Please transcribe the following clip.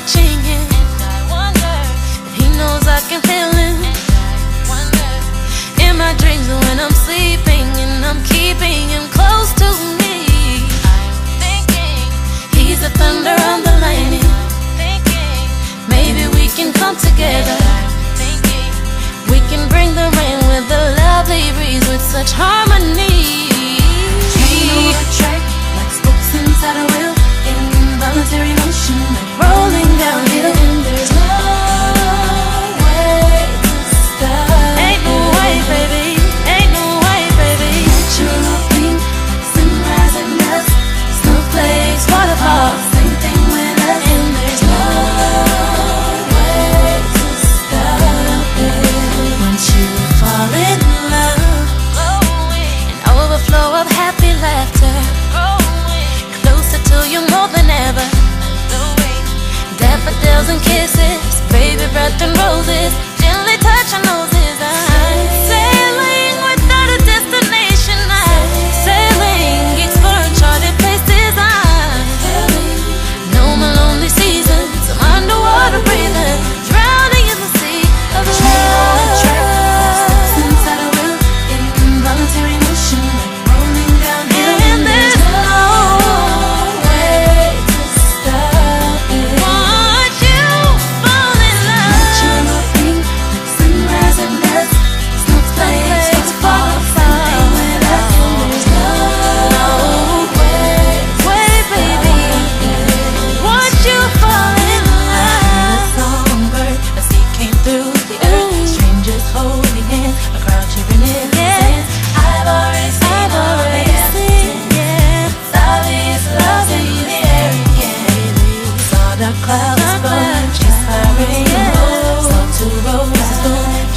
watching him, and I wonder if he knows I can feel him. In my dreams when I'm sleeping, and I'm keeping him close to me. I'm thinking he's the thunder on the lightning. Thinking maybe we can come together. Thinking we can bring the rain with a lovely breeze with such harmony. Train on a track, like spokes inside a wheel, involuntary motion, like rolling downhill. And there's no way to stop. Ain't no way, baby. Ain't no way, baby. Natural thing, like sunrise and dusk, snowflakes, waterfalls, same thing with us. And there's no way to stop it. Once you fall in love, An overflow of happy laughter, closer to you more than ever. Daffodils and kisses, baby breath and roses, gently touch our noses. I'm sailing without a destination. I'm sailing, explore uncharted places. No more lonely seasons. I'm underwater breathing, drowning in the sea of love. inside a wheel, involuntary motion, like rolling downhill. And there's no way to stop it. want you fall in Natural love. thing, like sunrise and dusk, snowflakes, waterfalls, same thing with us. And there's no way to baby. Want you fall in love. songbird, a sea came through the earth, strangers holding hands, a crowd cheering in the Yeah. sands. I've already seen all the evidence. yeah. It's obvious love's in the air again. Saw dark clouds Dark flow, clouds, chased by rainbows, yeah. saw two roses bloom.